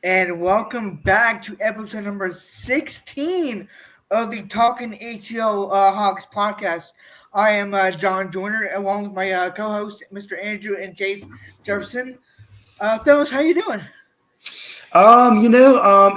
and welcome back to episode number 16 of the Talkin ATL Hawks podcast. I am John Joyner, along with my co-host, Mr. Andrew and Chase Jefferson. Fellas, how you doing?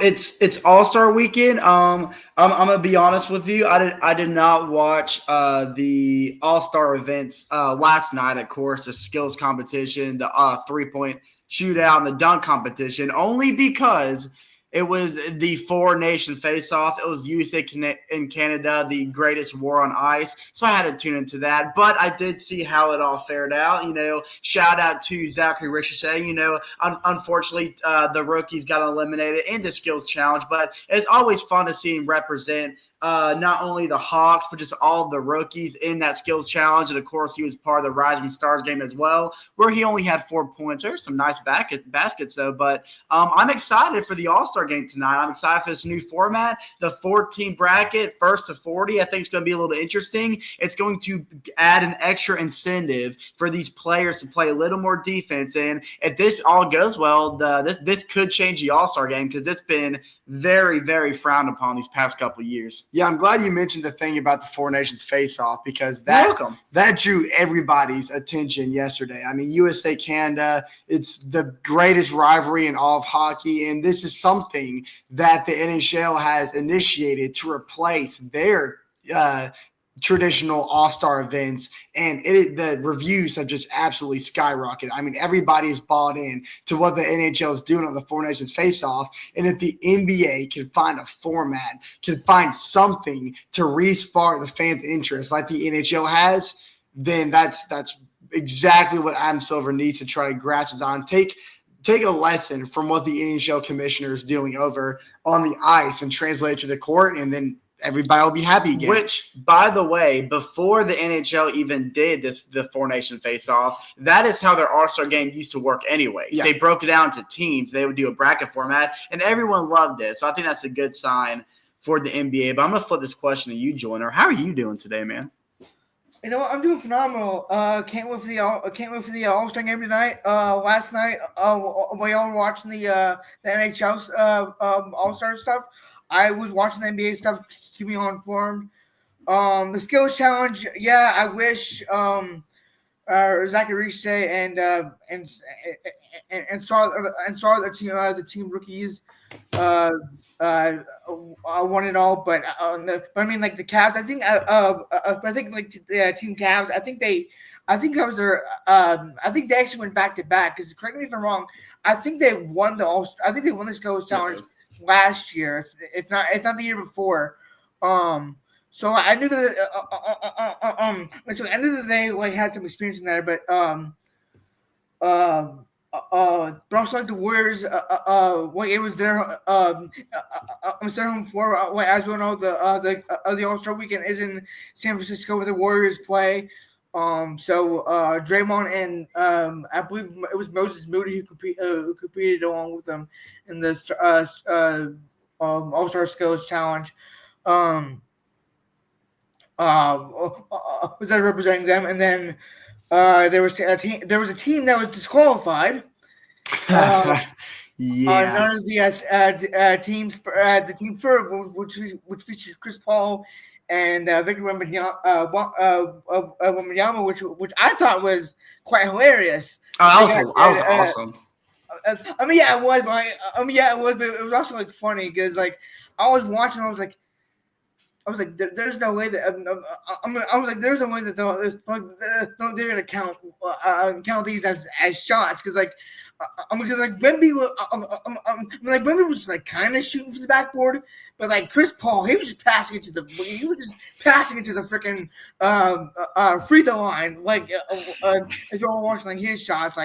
It's All Star Weekend. I'm gonna be honest with you. I did not watch the All Star events last night. Of course, the skills competition, the 3 point shootout, and the dunk competition. Only because it was the four nation face off. It was USA in Canada, the greatest war on ice. So I had to tune into that. But I did see how it all fared out. Shout out to Zachary Ricochet. Unfortunately, the rookies got eliminated in the skills challenge. But it's always fun to see him represent not only the Hawks, but just all of the rookies in that skills challenge. And of course, he was part of the Rising Stars game as well, where he only had 4 points. There's some nice baskets though. But I'm excited for the All Star game tonight. I'm excited for this new format, the 14 bracket, first to 40. I think it's going to be a little interesting. It's going to add an extra incentive for these players to play a little more defense. And if this all goes well, this could change the All Star game because it's been very, very frowned upon these past couple of years. Yeah, I'm glad you mentioned the thing about the Four Nations face-off because that drew everybody's attention yesterday. I mean, USA Canada, it's the greatest rivalry in all of hockey, and this is something that the NHL has initiated to replace their traditional all-star events, and the reviews have just absolutely skyrocketed. I mean, everybody is bought in to what the NHL is doing on the Four Nations face-off, and if the NBA can find a format, can find something to re-spark the fans' interest like the NHL has, then that's exactly what Adam Silver needs to try to grasp on. Take a lesson from what the NHL commissioner is doing over on the ice and translate it to the court, and then everybody will be happy again. Which, by the way, before the NHL even did the Four Nation face-off, that is how their All-Star game used to work anyway. Yeah. They broke it down to teams. They would do a bracket format, and everyone loved it. So I think that's a good sign for the NBA. But I'm going to flip this question to you, Joyner. How are you doing today, man? You know what? I'm doing phenomenal. Can't wait for the All-Star game tonight. Last night, we all were watching the NHL All-Star stuff. I was watching the NBA stuff, keep me all informed. The skills challenge, yeah, I wish Zachary Ricochet and saw the team rookies won it all, but I mean, like the Cavs, I think like the team Cavs, I think that was their I think they actually went back to back, because correct me if I'm wrong, I think they won the skills challenge last year, if not the year before. So I knew that they had some experience in there, but also like the Warriors, it was their home floor. As we know, the All-Star weekend is in San Francisco where the Warriors play. So Draymond and I believe it was Moses Moody who competed along with them in this All-Star Skills Challenge. Was that representing them? And then there was a team that was disqualified. Yeah. Known as the team for which featured Chris Paul and Victor Wembanyama, which I thought was quite hilarious. Oh, that was awesome. I mean, yeah, it was, but it was also like funny because like I was watching, I was like, there's no way that there's no way that they're gonna count these as shots, because like. Because like Wemby was like kind of shooting for the backboard, but like Chris Paul, he was just passing it to the freaking free throw line. Like if you're watching like his shots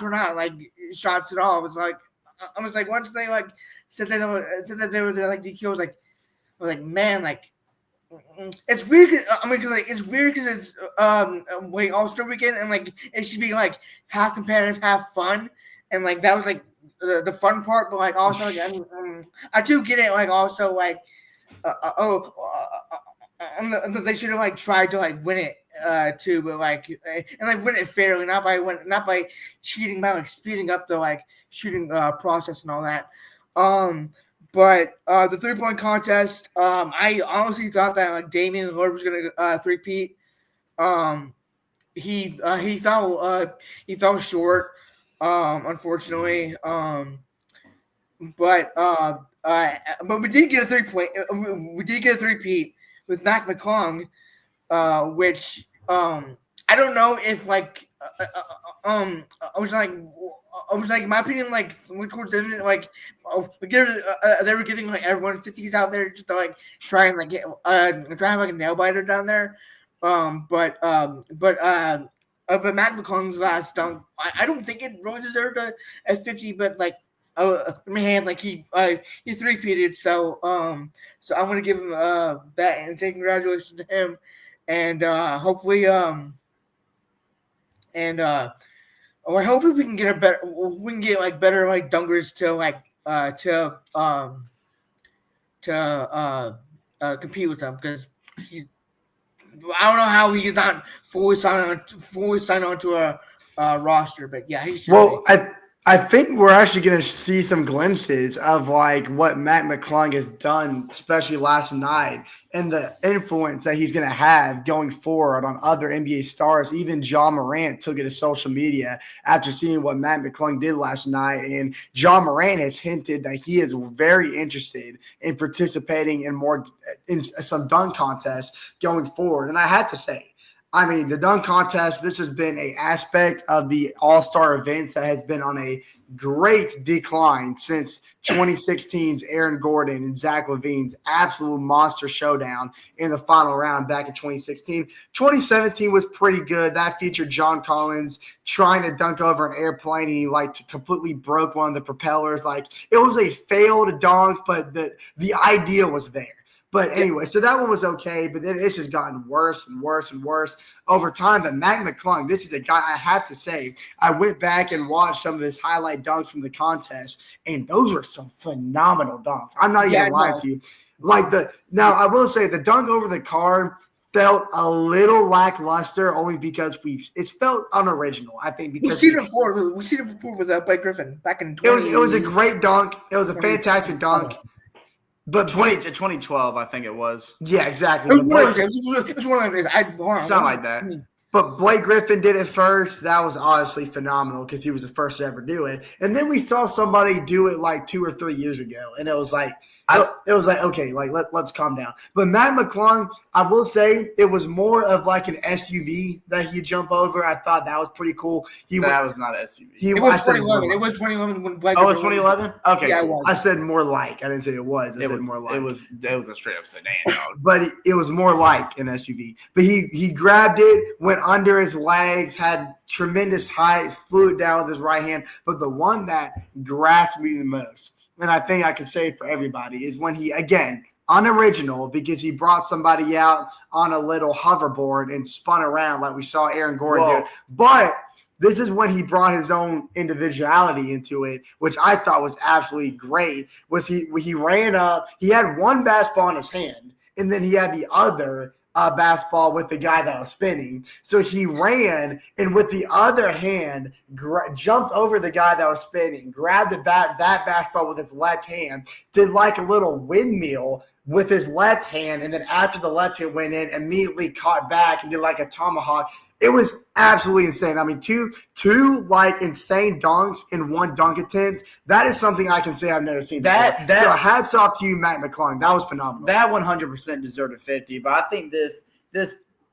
were not like shots at all. It was like I was like, once they like said that they were like DQ, I was like man, like. It's weird. It's weird because it's All-Star weekend, and like it should be like half competitive, half fun, and like that was like the fun part. But like also, like, I do get it. Like also, like they should have like tried to like win it too, but like and like win it fairly, not by cheating, by like speeding up the like shooting process and all that. But the 3-point contest, I honestly thought that like Damian Lillard was gonna three-peat. He fell short, unfortunately. But we did get a 3-point. We did get a three-peat with Mac McClung, which I don't know if like I was like in my opinion like towards the end like they were giving like everyone 50s out there just to like try and like get try and have like a nail biter down there, but Mac McClung's last dunk I don't think it really deserved a 50, but like man, like he three-peated, so so I'm gonna give him that and say congratulations to him, and hopefully hopefully we can get like better like dunkers to like compete with them, because I don't know how he's not fully signed on to a roster, but yeah, he should. Well, I think we're actually going to see some glimpses of like what Matt McClung has done, especially last night, and the influence that he's going to have going forward on other NBA stars. Even John Morant took it to social media after seeing what Matt McClung did last night. And John Morant has hinted that he is very interested in participating in some dunk contests going forward. And I had to say, I mean, the dunk contest, this has been an aspect of the all-star events that has been on a great decline since 2016's Aaron Gordon and Zach LaVine's absolute monster showdown in the final round back in 2016. 2017 was pretty good. That featured John Collins trying to dunk over an airplane, and he like completely broke one of the propellers. Like, it was a failed dunk, but the idea was there. But anyway, so that one was okay, but then it's just gotten worse and worse and worse over time. But Mac McClung, this is a guy, I have to say, I went back and watched some of his highlight dunks from the contest, and those were some phenomenal dunks. I'm not even lying to you. Like now I will say the dunk over the car felt a little lackluster, only because it felt unoriginal. I think because we've seen it before with Blake Griffin back in 20. It was a great dunk. It was a fantastic dunk. But 2012, I think it was. Yeah, exactly. It was one of those. Something like that. But Blake Griffin did it first. That was honestly phenomenal because he was the first to ever do it. And then we saw somebody do it like 2 or 3 years ago, and it was like, okay, like let's calm down. But Matt McClung, I will say, it was more of like an SUV that he jump over. I thought that was pretty cool. That was not an SUV. It was 2011. It was 2011 when Blake. Oh, it was 2011. Okay, yeah, cool. I said more like. I didn't say it was. I said more like. It was a straight up sedan. But it was more like an SUV. But he grabbed it, went under his legs, had tremendous height, flew it down with his right hand. But the one that grasped me the most, and I think I can say it for everybody, is when he, again, unoriginal, because he brought somebody out on a little hoverboard and spun around like we saw Aaron Gordon do. But this is when he brought his own individuality into it, which I thought was absolutely great. He ran up, he had one basketball in his hand, and then he had the other basketball with the guy that was spinning. So he ran, and with the other hand, jumped over the guy that was spinning, grabbed that basketball with his left hand, did like a little windmill with his left hand, and then after the left hand went in, immediately caught back and did like a tomahawk. It was absolutely insane. I mean, two like insane dunks in one dunk attempt. That is something I can say I've never seen before. So hats off to you, Matt McClung. That was phenomenal. That 100% deserved a 50, but I think this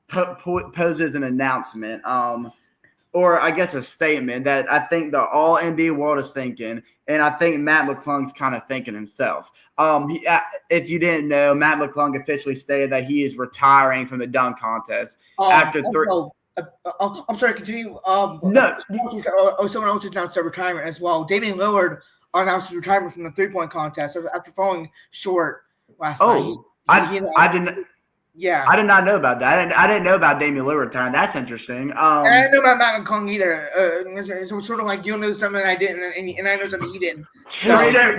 poses an announcement, or I guess a statement that I think the all NBA world is thinking, and I think Matt McClung's kind of thinking himself. If you didn't know, Matt McClung officially stated that he is retiring from the dunk contest after 3. I'm sorry, continue. No. Someone else announced their retirement as well. Damian Lillard announced his retirement from the 3-point contest after falling short last night. I didn't. Yeah, I did not know about that. I didn't know about Damian Lillard retiring. That's interesting. And I didn't know about Matt McClung either. So sort of like you know something I didn't, and I know something you didn't.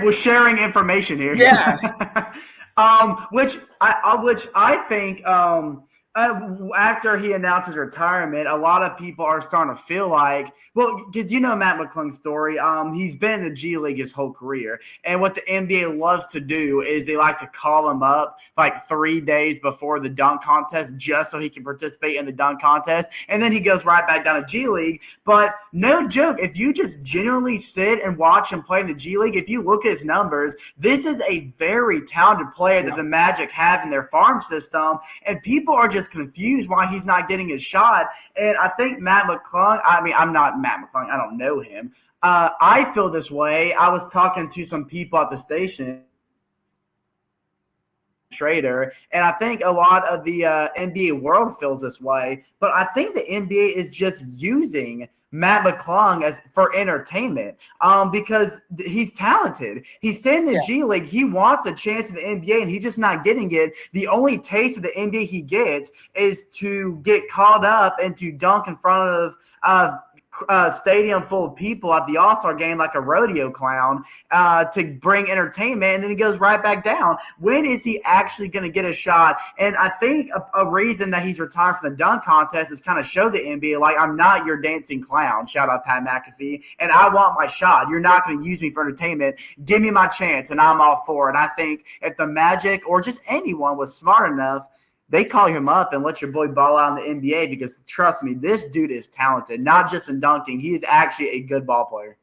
We're sharing information here. Yeah. Which I think After he announced his retirement, a lot of people are starting to feel like, well, because Matt McClung's story. He's been in the G League his whole career, and what the NBA loves to do is they like to call him up like 3 days before the dunk contest, just so he can participate in the dunk contest, and then he goes right back down to G League. But no joke, if you just genuinely sit and watch him play in the G League, if you look at his numbers, this is a very talented player that the Magic have in their farm system, and people are just confused why he's not getting his shot. And I think Matt McClung, I'm not Matt McClung, I don't know him. I feel this way. I was talking to some people at the station, trader, and I think a lot of the NBA world feels this way, but I think the NBA is just using Matt McClung for entertainment because he's talented. He's staying in the G League. He wants a chance in the NBA, and he's just not getting it. The only taste of the NBA he gets is to get called up and to dunk in front of stadium full of people at the All-Star game like a rodeo clown to bring entertainment, and then he goes right back down. When is he actually going to get a shot? And I think a reason that he's retired from the dunk contest is kind of show the NBA, like, I'm not your dancing clown, shout out Pat McAfee, and I want my shot. You're not going to use me for entertainment. Give me my chance, and I'm all for it. And I think if the Magic or just anyone was smart enough, they call him up and let your boy ball out in the NBA because, trust me, this dude is talented, not just in dunking. He is actually a good ball player.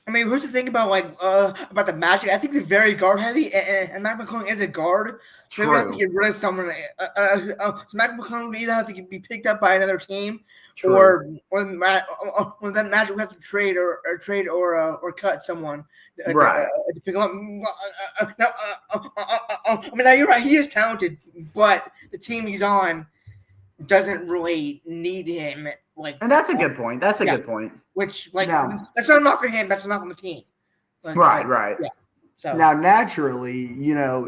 I mean, what's the thing about the Magic? I think they're very guard heavy, and Matt McClung is a guard. So they have to get rid of someone. So Matt McClung either have to be picked up by another team, or then Magic will have to trade or cut someone. Right. To pick him up. I mean, now you're right. He is talented, but the team he's on doesn't really need him. And that's a good point. That's a good point. Which, that's not a knock on him. That's a knock on the team. Right. Yeah. So. Now, naturally,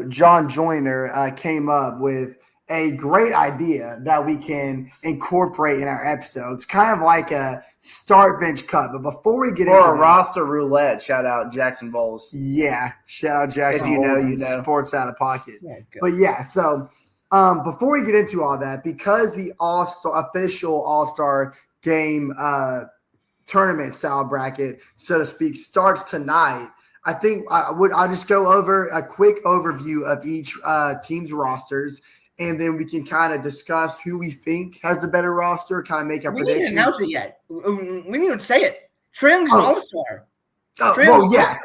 John Joyner came up with a great idea that we can incorporate in our episodes, kind of like a start bench cut. But before we get into a roster roulette, shout out Jackson Bowles. Yeah, shout out Jackson if you Bowles. You know. Sports Out of Pocket. Yeah, so before we get into all that, because the official All-Star game tournament style bracket, so to speak, starts tonight, I think I'll just go over a quick overview of each team's rosters, and then we can kind of discuss who we think has the better roster, kind of make our predictions. We didn't announce it yet. We didn't even say it. Trae Young's All-Star. Well, yeah.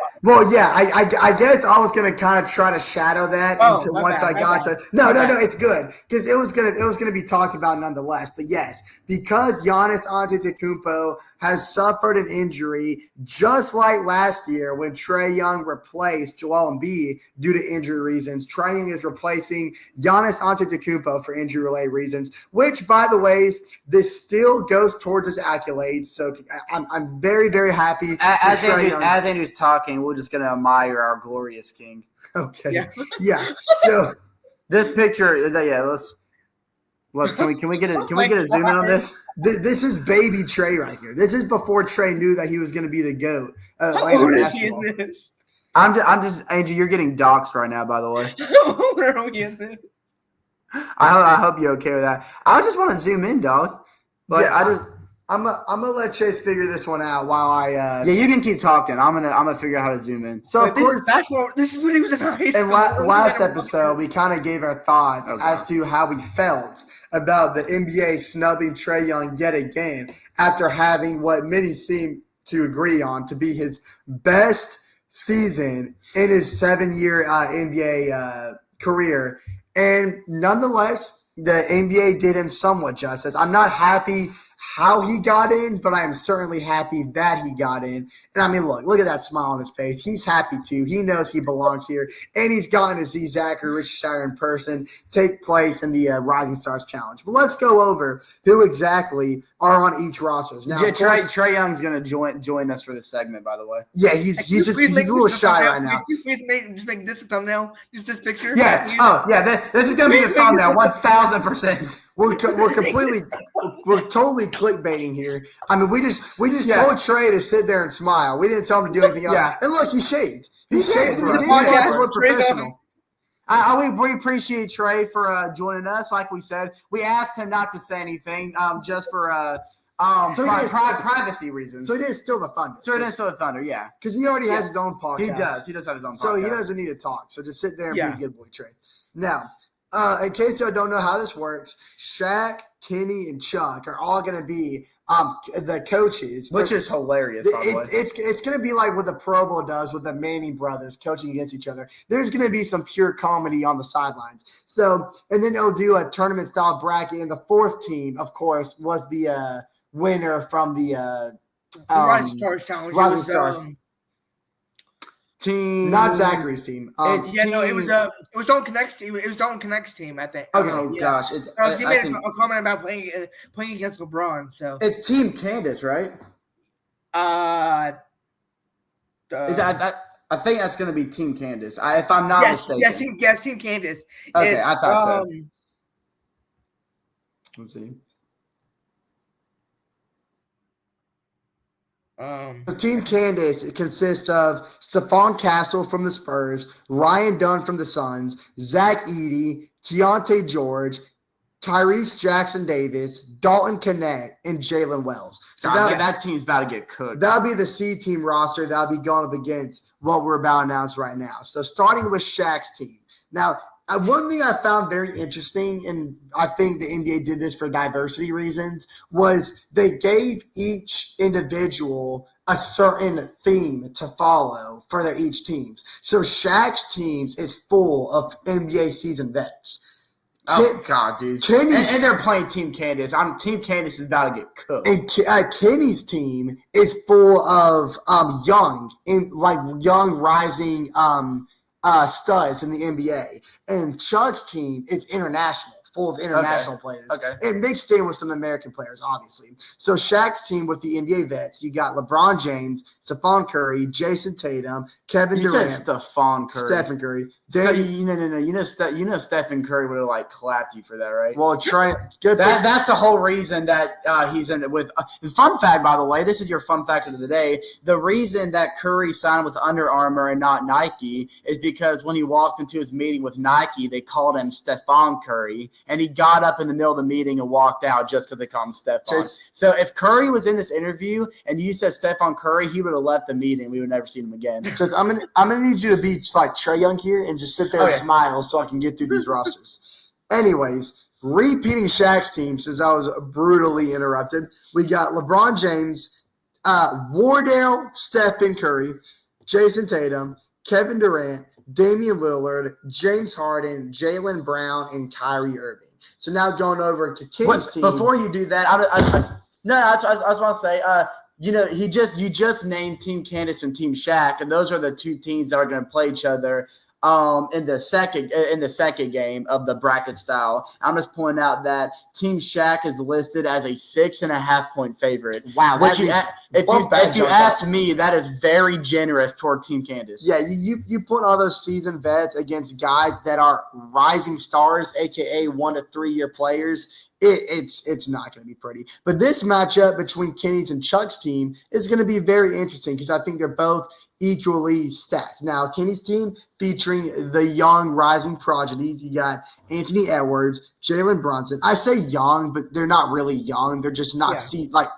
I guess I was gonna kind of try to shadow that once I got to. No, it's good because it was gonna be talked about nonetheless. But yes, because Giannis Antetokounmpo has suffered an injury, just like last year when Trae Young replaced Joel Embiid due to injury reasons. Trae Young is replacing Giannis Antetokounmpo for injury-related reasons, which, by the way, this still goes towards his accolades. So I'm very, very happy. As Andrew's talking, we're just gonna admire our glorious king. Okay. Yeah. So this picture, let's can we get a zoom in on this? This is baby Trae right here. This is before Trae knew that he was going to be the GOAT of Atlanta basketball. I'm just Andrew. You're getting doxxed right now, by the way. I hope you're okay with that. I just want to zoom in, dog. But I'm gonna let Chase figure this one out while I. You can keep talking. I'm gonna figure out how to zoom in. So of course, this is when he was in high school. And last episode, we kind of gave our thoughts as to how we felt about the NBA snubbing Trae Young yet again after having what many seem to agree on to be his best season in his 7-year NBA career, and nonetheless, the NBA did him somewhat justice. I'm not happy how he got in, but I am certainly happy that he got in. And I mean, look at that smile on his face. He's happy too. He knows he belongs here, and he's gotten to see Zachary Richardson in person take place in the Rising Stars Challenge. But let's go over who exactly are on each roster. Now, Trae Young's gonna join us for this segment, by the way. Yeah, he's a little shy right now. Please make this a thumbnail. Just this picture. Yes. This is gonna be a thumbnail. 1,000%. We're totally clickbaiting here. I mean, we just told Trae to sit there and smile. We didn't tell him to do anything else. Yeah. And look, he shaved. He shaved for us. He wanted to look professional. We appreciate Trey for joining us. Like we said, we asked him not to say anything just for privacy reasons. So he didn't steal the thunder. Yeah. Because he already has his own podcast. He does. He does have his own podcast. So he doesn't need to talk. So just sit there and be a good boy, Trey. Now, in case y'all don't know how this works, Shaq, Kenny, and Chuck are all going to be the coaches. Which is hilarious, by the way. It's going to be like what the Pro Bowl does with the Manning brothers coaching against each other. There's going to be some pure comedy on the sidelines. So, and then they'll do a tournament-style bracket, and the fourth team, of course, was the winner from the Rising Stars Challenge. Rising Stars. Team, not Zachary's team. It was Dalton Connect's team. It was Dalton Connect's team, I think. Okay. Oh gosh, he made a comment about playing against LeBron. So it's Team Candace, right? Is that? I think that's going to be Team Candace. If I'm not mistaken. Yes, Team Candace. Okay, I thought so. Let's see. Team Candace consists of Stephon Castle from the Spurs, Ryan Dunn from the Suns, Zach Edey, Keontae George, Tyrese Jackson Davis, Dalton Connect, and Jalen Wells. So that team's about to get cooked. That'll be the C team roster that'll be going up against what we're about to announce right now. So starting with Shaq's team. Now, one thing I found very interesting, and I think the NBA did this for diversity reasons, was they gave each individual a certain theme to follow for their each teams. So Shaq's teams is full of NBA season vets. Oh, God, dude. And they're playing Team Candace. Team Candace is about to get cooked. And Kenny's team is full of young rising studs in the NBA. And Chuck's team is international, full of international players. Okay. And mixed in with some American players, obviously. So Shaq's team with the NBA vets, you got LeBron James, Stephon Curry, Jason Tatum, Kevin Durant. You said Stephon Curry. Stephen Curry. No. You know Stephen Curry would have clapped you for that, right? Well, that's the whole reason that he's in it with. Fun fact, by the way, this is your fun fact of the day. The reason that Curry signed with Under Armour and not Nike is because when he walked into his meeting with Nike, they called him Stephon Curry, and he got up in the middle of the meeting and walked out just because they called him Stephon. So if Curry was in this interview and you said Stephon Curry, he would have left the meeting. We would never seen him again. Just I'm gonna need you to be like Trae Young here and just sit there and smile so I can get through these rosters. Anyways, repeating Shaq's team since I was brutally interrupted, we got LeBron James, Wardell, Stephen Curry, Jason Tatum, Kevin Durant, Damian Lillard, James Harden, Jaylen Brown, and Kyrie Irving. So now going over to Kenny's team. Before you do that, I was going to say, you just named Team Candace and Team Shaq, and those are the two teams that are going to play each other in the second game of the bracket style. I'm just pointing out that Team Shaq is listed as a 6.5 point favorite. Wow, if you ask me, that is very generous toward Team Candace. Yeah, you put all those seasoned vets against guys that are rising stars, aka 1 to 3 year players. It's not going to be pretty. But this matchup between Kenny's and Chuck's team is going to be very interesting because I think they're both equally stacked. Now, Kenny's team featuring the young rising prodigies. You got Anthony Edwards, Jalen Brunson. I say young, but they're not really young. They're just not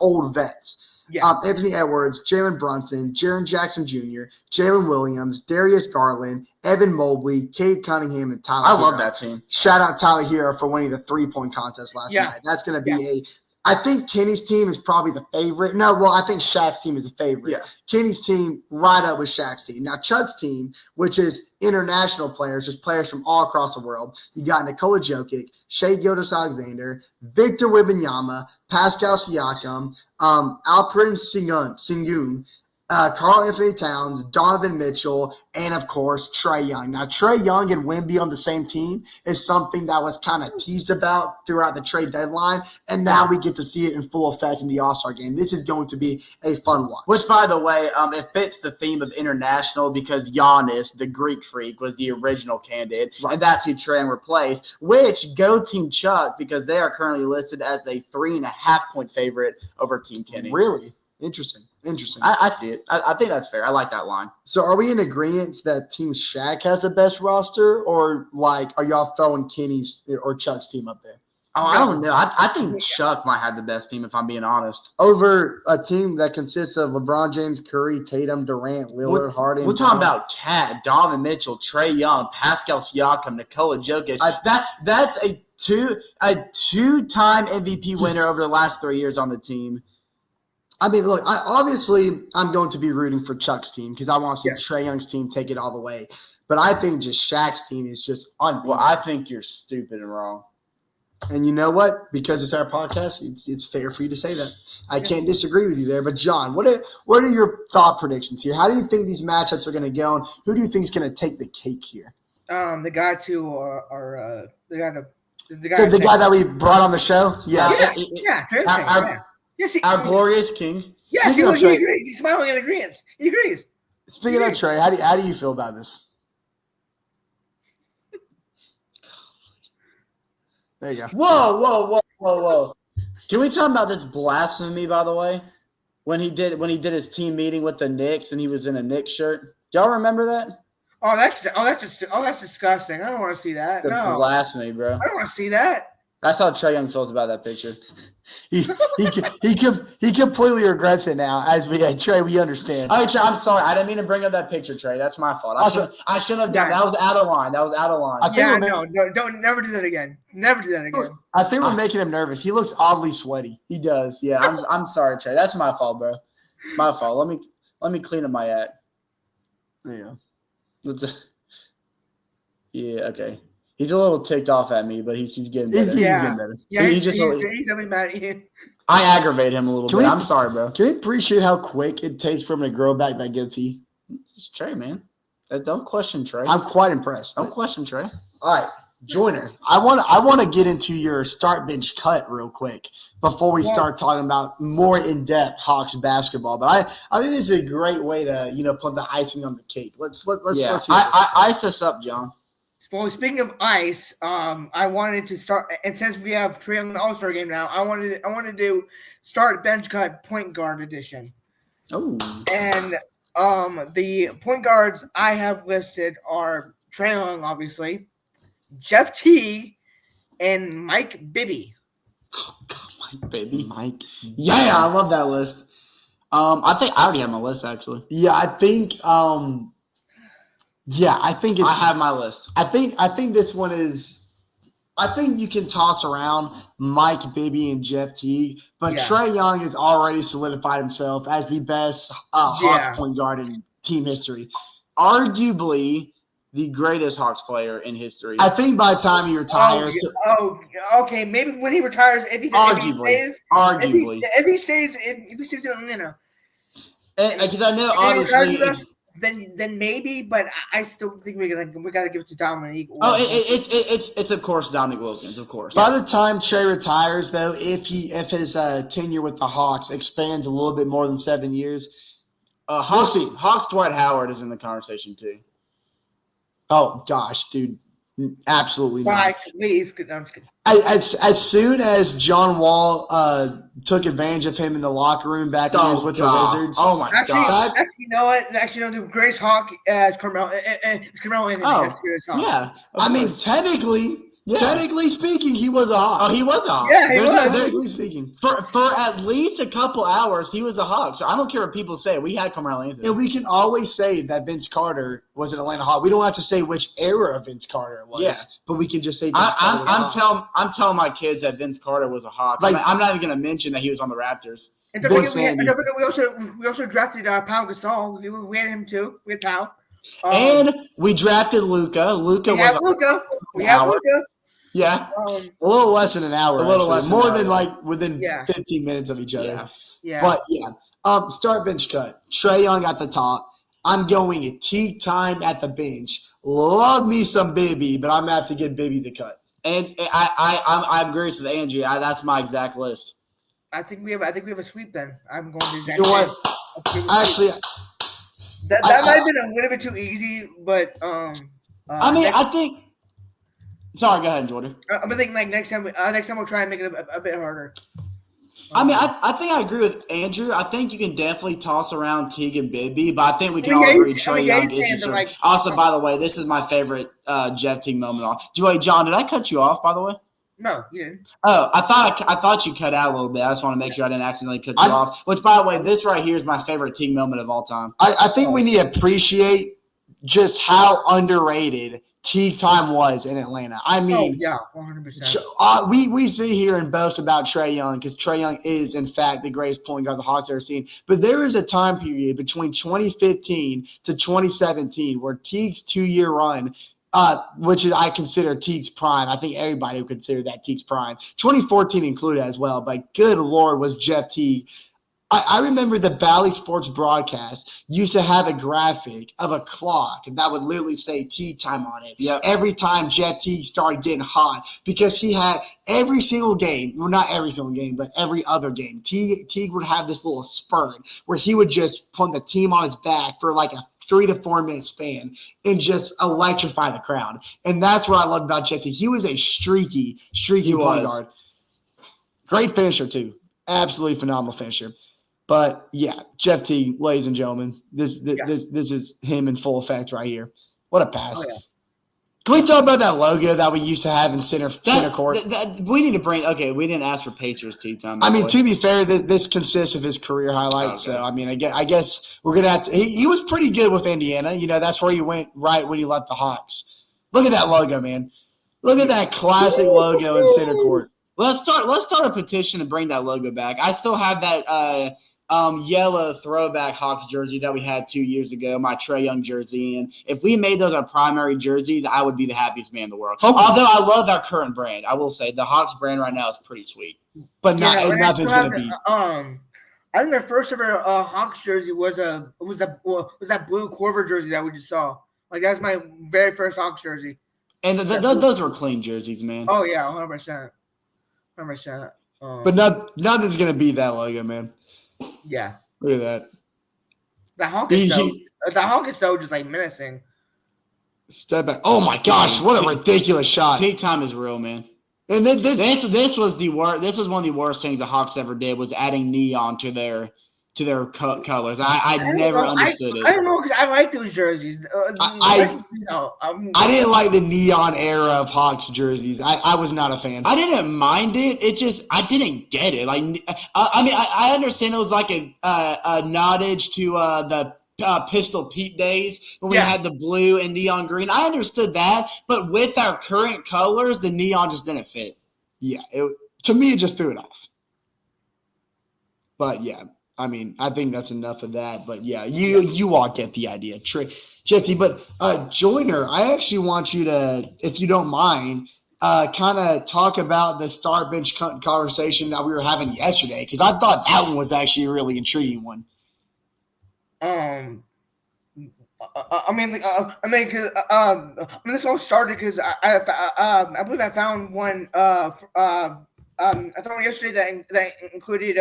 old vets. Yeah. Anthony Edwards, Jalen Brunson, Jaren Jackson Jr., Jalen Williams, Darius Garland, Evan Mobley, Cade Cunningham, and Tyler Hero. Love that team. Shout out Tyler Hero for winning the 3-point contest last night. That's going to be I think Kenny's team is probably the favorite. No, well, I think Shaq's team is the favorite. Yeah. Kenny's team right up with Shaq's team. Now, Chuck's team, which is international players, just players from all across the world. You got Nikola Jokic, Shai Gilgeous-Alexander, Victor Wembanyama, Pascal Siakam, Alperen Sengun, Karl Anthony Towns, Donovan Mitchell, and, of course, Trae Young. Now, Trae Young and Wemby on the same team is something that was kind of teased about throughout the trade deadline, and now we get to see it in full effect in the All-Star game. This is going to be a fun one. Which, by the way, it fits the theme of international because Giannis, the Greek freak, was the original candidate, and that's who Trae replaced, which go Team Chuck because they are currently listed as a 3.5 point favorite over Team Kenny. Really? Interesting. Interesting. I see it. I think that's fair. I like that line. So are we in agreement that Team Shaq has the best roster, or like are y'all throwing Kenny's or Chuck's team up there? Oh, I don't know. I think Chuck might have the best team if I'm being honest. Over a team that consists of LeBron James, Curry, Tatum, Durant, Lillard, Harden. We're talking about Cat, Donovan Mitchell, Trae Young, Pascal Siakam, Nikola Jokic. That's a two-time MVP winner over the last 3 years on the team. I mean, look, I'm going to be rooting for Chuck's team because I want to see Trae Young's team take it all the way. But I think just Shaq's team is just unbeatable. Well, I think you're stupid and wrong. And you know what? Because it's our podcast, it's fair for you to say that. I can't disagree with you there. But, John, what are your thought predictions here? How do you think these matchups are going to go? And who do you think is going to take the cake here? The guy that we brought on the show? Yeah. Our glorious king. Yeah, he agrees. He's smiling in agreement. He agrees. Speaking of Trey, how do you feel about this? There you go. Whoa. Can we talk about this blasphemy, by the way? When he did his team meeting with the Knicks and he was in a Knicks shirt. Y'all remember that? Oh, that's disgusting. I don't want to see that. The blasphemy, bro. I don't want to see that. That's how Trae Young feels about that picture. He completely regrets it now. Trey, we understand. All right, Trey, I'm sorry. I didn't mean to bring up that picture, Trey. That's my fault. I shouldn't have done that. That was out of line. Don't never do that again. Never do that again. I think we're making him nervous. He looks oddly sweaty. He does. Yeah, I'm sorry, Trey. That's my fault, bro. My fault. Let me clean up my act. Yeah. Yeah. Okay. He's a little ticked off at me, but he's getting better. He's getting better. Yeah, he's definitely mad at you. I aggravate him a little bit. I'm sorry, bro. Can we appreciate how quick it takes for him to grow back that goatee? It's Trey, man. Don't question Trey. I'm quite impressed. Don't question Trey. All right, Joyner. I want to get into your start bench cut real quick before we start talking about more in depth Hawks basketball. But I think this is a great way to put the icing on the cake. Let's ice us up, John. Well, speaking of ice, I wanted to start, and since we have Trae Young in the All-Star game now, I wanted to start bench cut point guard edition. Oh. And the point guards I have listed are Trae Young, obviously, Jeff Teague, and Mike Bibby. Oh God, Mike Bibby. Mike. Yeah, I love that list. I think I already have my list actually. Yeah, I think. I think it's. I have my list. I think this one is. I think you can toss around Mike Bibby and Jeff Teague, but Trae Young has already solidified himself as the best Hawks point guard in team history. Arguably the greatest Hawks player in history. I think by the time he retires. Okay. Maybe when he retires, if he stays in Atlanta. Because I know obviously. Then maybe, but I still think we gotta give it to Dominique. It's of course Dominique Wilkins, of course. By the time Trae retires, though, if his tenure with the Hawks expands a little bit more than 7 years, we'll see. Hawks Dwight Howard is in the conversation too. Oh gosh, dude, absolutely not. I could leave. No, I'm just kidding. As soon as John Wall took advantage of him in the locker room back when he was with the Wizards. Oh my God! Actually, you know what? Actually, no. The Grace Hawk as Carmelo Anthony. Yeah. I mean, technically speaking, he was a Hawk. Oh, he was a Hawk. Yeah, he was. Technically speaking, for at least a couple hours, he was a Hawk. So I don't care what people say. We had Carmelo Anthony, and we can always say that Vince Carter was an Atlanta Hawk. We don't have to say which era of Vince Carter it was. Yeah. But we can just say Vince Carter was a Hawk. I'm telling my kids that Vince Carter was a Hawk. Like, I'm not even going to mention that he was on the Raptors. And don't forget, we also drafted Pau Gasol. We had him too. We had Pau. And we drafted Luka. We have Luka. Yeah, a little less than an hour. More than like within 15 minutes of each other. Yeah. But start bench cut. Trae Young at the top. I'm going at Teague time at the bench. Love me some Bibby, but I'm gonna have to get Bibby the cut. And I agree with Angie. That's my exact list. I think we have a sweep then. I'm going to exact. You know what? Actually, that might have been a little bit too easy, but I think. Sorry, go ahead, Jordan. I'm thinking like next time we'll try and make it a bit harder. I mean, I think I agree with Andrew. I think you can definitely toss around Teague and Bibby, but I think we can all agree Trae Young is just like. Also, by the way, this is my favorite Jeff Teague moment. Wait, John, did I cut you off? By the way. No, you didn't. Oh, I thought you cut out a little bit. I just want to make sure I didn't accidentally cut you off. Which, by the way, this right here is my favorite Teague moment of all time. I think we need to appreciate just how underrated Teague time was in Atlanta. I mean, 100%. We sit here and boast about Trae Young because Trae Young is, in fact, the greatest point guard the Hawks ever seen. But there is a time period between 2015 to 2017 where Teague's 2-year run, which is I consider Teague's prime. I think everybody would consider that Teague's prime. 2014 included as well. But good Lord, was Jeff Teague. I remember the Bally Sports broadcast used to have a graphic of a clock that would literally say Teague time on it. Yep. Every time Jeff Teague started getting hot because he had every single game, well, not every single game, but every other game. Teague would have this little spurt where he would just put the team on his back for like a 3 to 4 minute span and just electrify the crowd. And that's what I loved about Jeff Teague. He was a streaky point guard. Great finisher too. Absolutely phenomenal finisher. But yeah, Jeff Teague, ladies and gentlemen, this is him in full effect right here. What a pass! Oh, yeah. Can we talk about that logo that we used to have in center court? We need to bring. Okay, we didn't ask for Pacers Teague time. I mean, to be fair, this consists of his career highlights. Okay. So I mean, I guess we're gonna have to. He was pretty good with Indiana. You know, that's where he went right when he left the Hawks. Look at that logo, man. Look at that classic logo in center court. Let's start a petition to bring that logo back. I still have that. Yellow throwback Hawks jersey that we had 2 years ago, my Trae Young jersey. And if we made those our primary jerseys, I would be the happiest man in the world. Okay. Although I love our current brand. I will say the Hawks brand right now is pretty sweet. But nothing's going to beat. I think the first ever Hawks jersey was that blue Corver jersey that we just saw. Like, that's my very first Hawks jersey. And those were clean jerseys, man. Oh, yeah, 100%. 100%. But nothing's going to beat that logo, man. Yeah. Look at that. The Hawk is so just like menacing. Step back. Oh my gosh, what a ridiculous shot. Teague time is real, man. And this was the worst. This was one of the worst things the Hawks ever did was adding neon to their colors. I never understood it. I don't know because I like those jerseys. I didn't like the neon era of Hawks jerseys. I was not a fan. I didn't mind it. It just I didn't get it. Like I mean I understand it was like a noddage to the Pistol Pete days when we had the blue and neon green. I understood that, but with our current colors, the neon just didn't fit. Yeah, to me it just threw it off. But yeah. I mean, I think that's enough of that. But, yeah, you all get the idea. Jetty, but Joyner, I actually want you to, if you don't mind, kind of talk about the start bench conversation that we were having yesterday because I thought that one was actually a really intriguing one. This all started because I believe I found one. I found one yesterday that included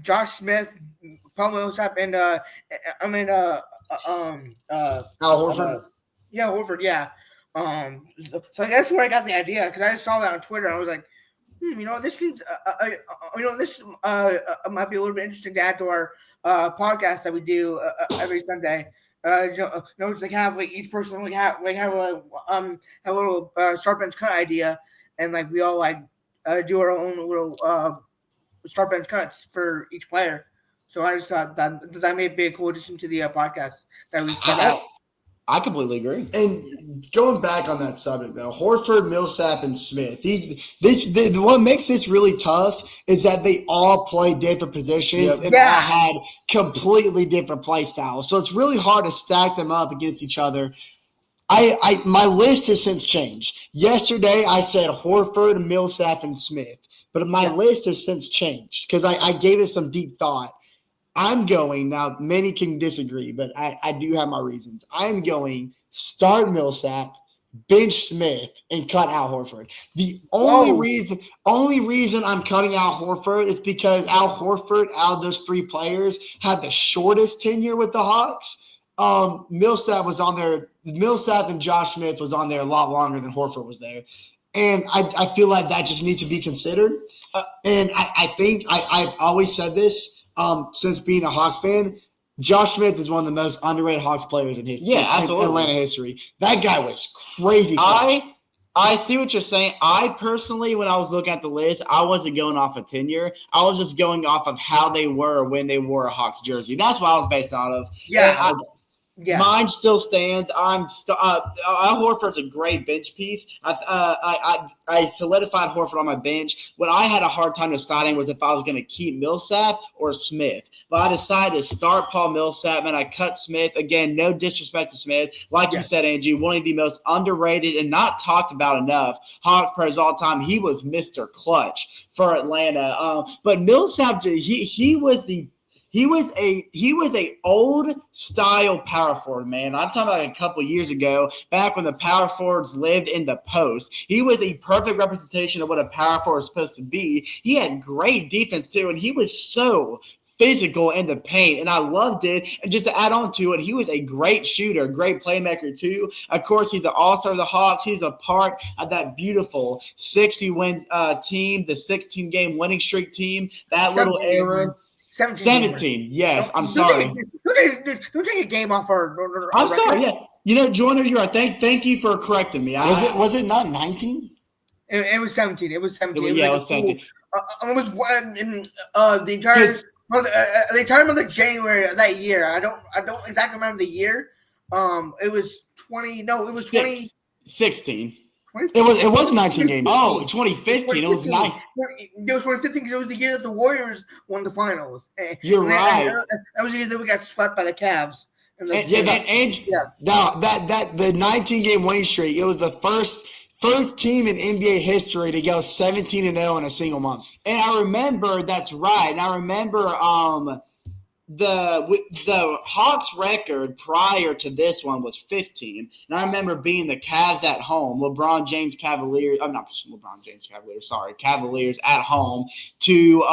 Josh Smith, Paul Millsap, and Al Horford. Horford. Yeah. So that's where I got the idea because I just saw that on Twitter. And I was like, this seems, this might be a little bit interesting to add to our podcast that we do every Sunday. Just like have like each person have a little start bench cut idea, and like we all like do our own little start bench cuts for each player. So I just thought that may be a cool addition to the podcast that we start out. I completely agree. And going back on that subject, though, Horford, Millsap, and Smith. What makes this really tough is that they all play different positions and all had completely different play styles. So it's really hard to stack them up against each other. My list has since changed. Yesterday, I said Horford, Millsap, and Smith. But my list has since changed because I gave it some deep thought. I'm going, now many can disagree, but I do have my reasons. I'm going start Millsap, bench Smith, and cut Al Horford. The only reason I'm cutting Al Horford is because Al Horford, out of those three players, had the shortest tenure with the Hawks. Millsap was on there. Millsap and Josh Smith was on there a lot longer than Horford was there. And I feel like that just needs to be considered. And I think I've always said this since being a Hawks fan. Josh Smith is one of the most underrated Hawks players in history. Yeah, absolutely. In Atlanta history. That guy was crazy. I see what you're saying. I personally, when I was looking at the list, I wasn't going off of tenure. I was just going off of how they were when they wore a Hawks jersey. That's what I was based out of. Yeah. Mine still stands. Al Horford's a great bench piece. I solidified Horford on my bench. What I had a hard time deciding was if I was going to keep Millsap or Smith. But I decided to start Paul Millsap, and I cut Smith. Again, no disrespect to Smith. Like you said, Angie, one of the most underrated and not talked about enough Hawks players all time. He was Mr. Clutch for Atlanta. But Millsap, he was a old style power forward, man. I'm talking about a couple years ago, back when the power forwards lived in the post. He was a perfect representation of what a power forward is supposed to be. He had great defense too, and he was so physical in the paint, and I loved it. And just to add on to it, he was a great shooter, great playmaker too. Of course, he's an all-star of the Hawks. He's a part of that beautiful 60-win team, the 16-game winning streak team, that little era. 17. Yes, I'm sorry. Don't take a game off our I'm sorry. Yeah, Joyner, you're right. Thank you for correcting me. Was it not 19? It was 17. It was 17. It was 17. It was the entire month of January of that year. I don't exactly remember the year. It was 20. No, it was 16. It was 19 games. Oh, 2015. It was 9. It was 2015 because it was the year that the Warriors won the finals. You're right. That was the year that we got swept by the Cavs. The 19-game winning streak. It was the first team in NBA history to go 17-0 in a single month. And I remember that's right. And I remember the Hawks record prior to this one was 15. And I remember being the Cavs at home, Cavaliers at home to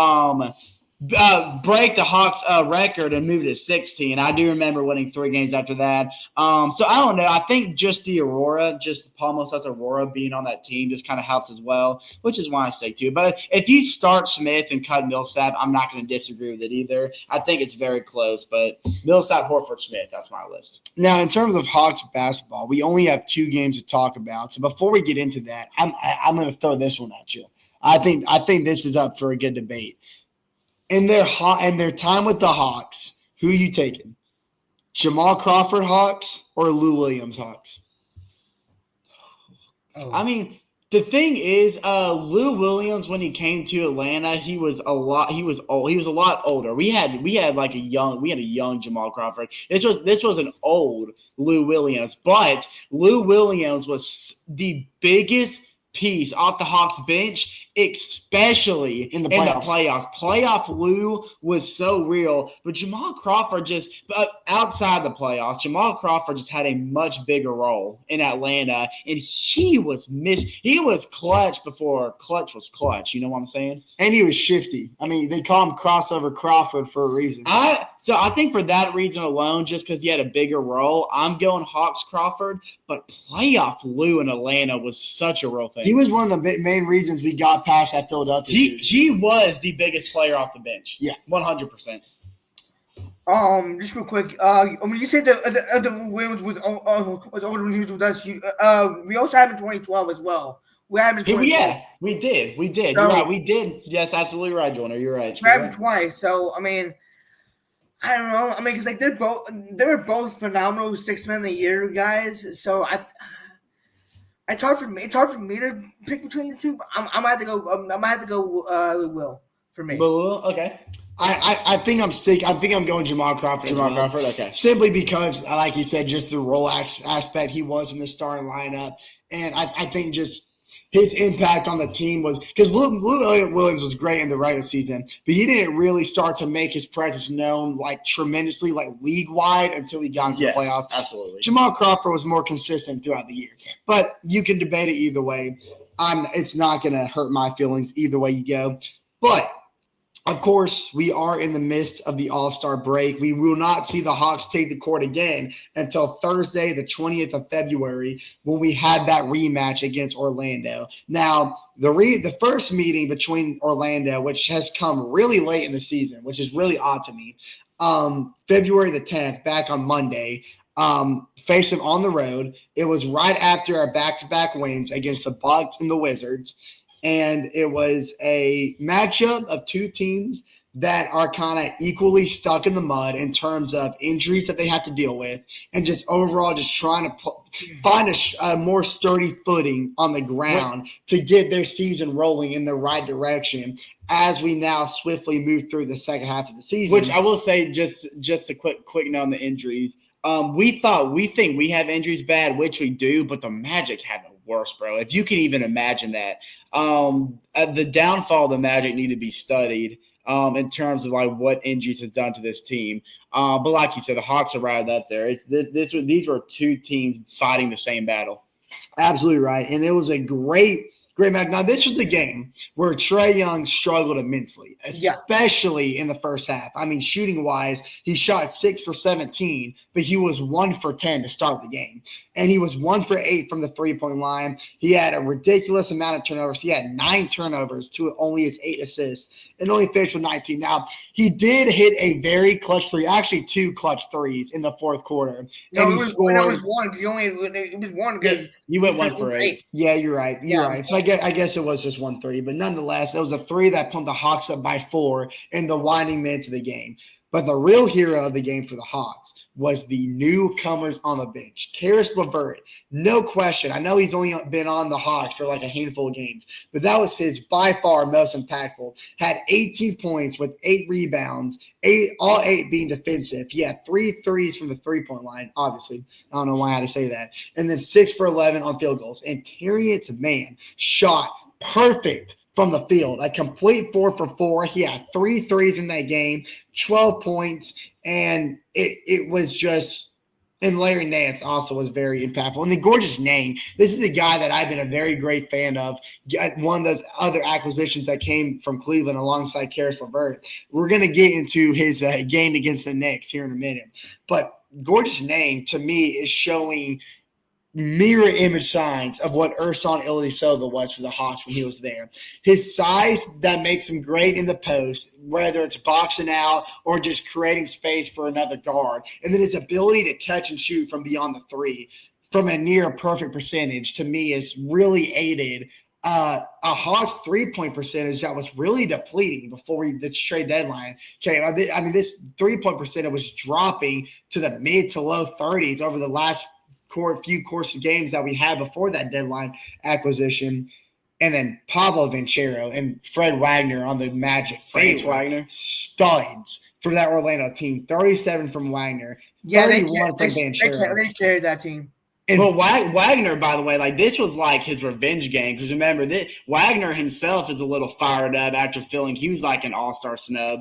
break the Hawks record and move to 16. I do remember winning 3 games after that. So I don't know. I think just the Aurora, just Paul Millsap's Aurora being on that team just kind of helps as well, which is why I say too. But if you start Smith and cut Millsap, I'm not going to disagree with it either. I think it's very close, but Millsap, Horford, Smith, that's my list. Now, in terms of Hawks basketball, we only have 2 games to talk about. So before we get into that, I'm going to throw this one at you. I think this is up for a good debate. In their time with the Hawks, who are you taking? Jamal Crawford Hawks or Lou Williams Hawks? I mean, the thing is, Lou Williams, when he came to Atlanta, he was old. He was a lot older. We had a young Jamal Crawford. This was an old Lou Williams, but Lou Williams was the biggest piece off the Hawks bench, especially in the playoffs. Playoff Lou was so real, but Jamal Crawford outside the playoffs, Jamal Crawford just had a much bigger role in Atlanta, and he was clutch before clutch was clutch. You know what I'm saying? And he was shifty. I mean, they call him crossover Crawford for a reason. So I think for that reason alone, just because he had a bigger role, I'm going Hawks Crawford, but playoff Lou in Atlanta was such a real thing. He was one of the main reasons we got past that Philadelphia series. He was the biggest player off the bench. Yeah, 100%. Just real quick. When you said that Williams was older when he was with us, we also had him in 2012 as well. We had him in 2012. We did. So, you're right. We did. Yes, absolutely right, Joyner. You're right. We had him twice. So I mean, I don't know. I mean, because they were both phenomenal 6 men of the year guys. So it's hard for me to pick between the two. But I might have to go Will for me. Will, okay. I think I'm going Jamal Crawford. Crawford, okay. Simply because, like you said, just the role aspect he was in the starting lineup, and I think just his impact on the team was because Lou Williams was great in the regular season, but he didn't really start to make his presence known like tremendously, like league wide until he got into the playoffs. Absolutely. Jamal Crawford was more consistent throughout the year, but you can debate it either way. It's not going to hurt my feelings either way you go. But Of course, we are in the midst of the All-Star break. We will not see the Hawks take the court again until Thursday, the 20th of February, when we had that rematch against Orlando. Now, the first meeting between Orlando, which has come really late in the season, which is really odd to me, February the 10th, back on Monday, faced them on the road. It was right after our back-to-back wins against the Bucks and the Wizards. And it was a matchup of two teams that are kind of equally stuck in the mud in terms of injuries that they have to deal with and just overall just trying to find a more sturdy footing on the ground to get their season rolling in the right direction as we now swiftly move through the second half of the season. Which I will say, just a quick note on the injuries. We think we have injuries bad, which we do, but the Magic have it worse, bro. If you can even imagine that. The downfall of the Magic need to be studied in terms of like what injuries has done to this team. But like you said, the Hawks are right up there. These were two teams fighting the same battle. Absolutely right. And it was a great match. Now, this was the game where Trae Young struggled immensely, especially in the first half. I mean, shooting-wise, he shot 6 for 17, but he was 1 for 10 to start the game. And he was 1 for 8 from the three-point line. He had a ridiculous amount of turnovers. He had 9 turnovers to only his 8 assists and only finished with 19. Now, he did hit a very clutch three, actually 2 clutch threes in the fourth quarter. No, it was one because it was one because you went 1 for 8. Yeah, you're right. You're right. So I guess it was just 1 3, but nonetheless, it was a 3 that pumped the Hawks up by 4 in the winding minutes of the game. But the real hero of the game for the Hawks was the newcomers on the bench. Caris LeVert, no question. I know he's only been on the Hawks for like a handful of games, but that was his by far most impactful. Had 18 points with 8 rebounds, all 8 being defensive. He had 3 threes from the three-point line, obviously. I don't know why I had to say that. And then 6 for 11 on field goals. And Terrience Mann shot perfect from the field, a complete 4 for 4. He had 3 threes in that game, 12 points, and it was just – and Larry Nance also was very impactful. And the Gorgeous Name, this is a guy that I've been a very great fan of, one of those other acquisitions that came from Cleveland alongside Caris LeVert. We're going to get into his game against the Knicks here in a minute. But Gorgeous Name, to me, is showing – mirror image signs of what Ersan Ilyasova was for the Hawks when he was there. His size that makes him great in the post, whether it's boxing out or just creating space for another guard. And then his ability to catch and shoot from beyond the 3 from a near perfect percentage, to me, is really aided a Hawks 3-point percentage that was really depleting before the trade deadline came. I mean, this 3-point percentage was dropping to the mid to low 30s over the last few course of games that we had before that deadline acquisition. And then Pablo Vincero and Fred Wagner on the Magic. Wagner. Studs for that Orlando team. 37 from Wagner, 31 from Vincero. They carried that team. Well, Wagner, by the way, like this was like his revenge game because remember that Wagner himself is a little fired up after feeling he was like an all-star snub.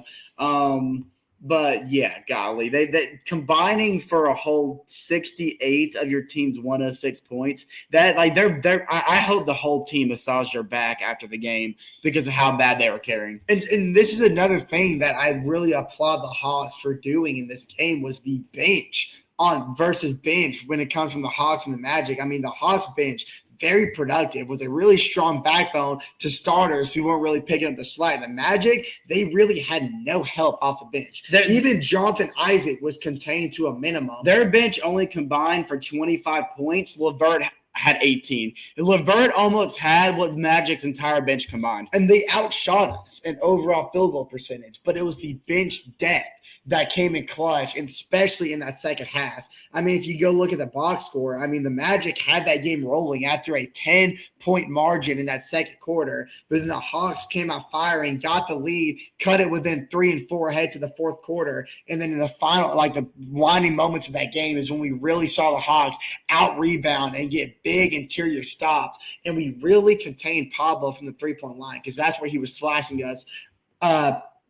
But yeah, golly, they combining for a whole 68 of your team's 106 points. That like I hope the whole team massaged their back after the game because of how bad they were carrying. And this is another thing that I really applaud the Hawks for doing in this game was the bench on versus bench when it comes from the Hawks and the Magic. I mean, the Hawks bench, very productive, was a really strong backbone to starters who weren't really picking up the slack. The Magic, they really had no help off the bench. Even Jonathan Isaac was contained to a minimum. Their bench only combined for 25 points. LeVert had 18. LeVert almost had what Magic's entire bench combined. And they outshot us in overall field goal percentage, but it was the bench depth that came in clutch, and especially in that second half. I mean, if you go look at the box score, I mean, the Magic had that game rolling after a 10-point margin in that second quarter, but then the Hawks came out firing, got the lead, cut it within 3 and 4 ahead to the fourth quarter, and then in the final, like the winding moments of that game is when we really saw the Hawks out-rebound and get big interior stops, and we really contained Pablo from the three-point line because that's where he was slashing us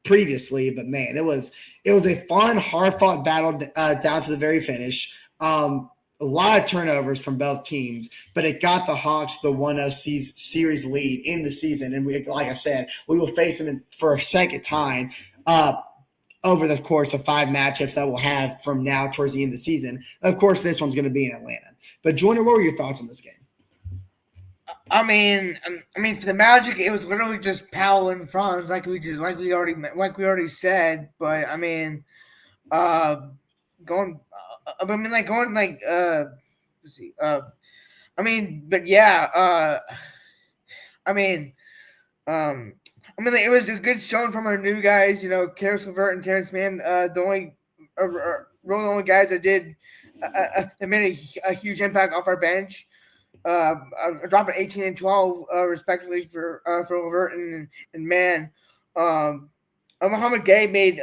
previously. But man, it was a fun, hard-fought battle down to the very finish. a lot of turnovers from both teams, but it got the Hawks the 1-0 series lead in the season. And like I said, we will face them for a second time over the course of 5 matchups that we'll have from now towards the end of the season. Of course, this one's going to be in Atlanta. But Joyner, what were your thoughts on this game? I mean, for the Magic, it was literally just Powell and Franz, like we already said. But I mean, let's see, but yeah, it was a good showing from our new guys. Karis LeVert and Terrence Mann, the only guys that did that made a huge impact off our bench. Dropping 18 and 12 respectively for LeVert and Mann. Muhammad Gay made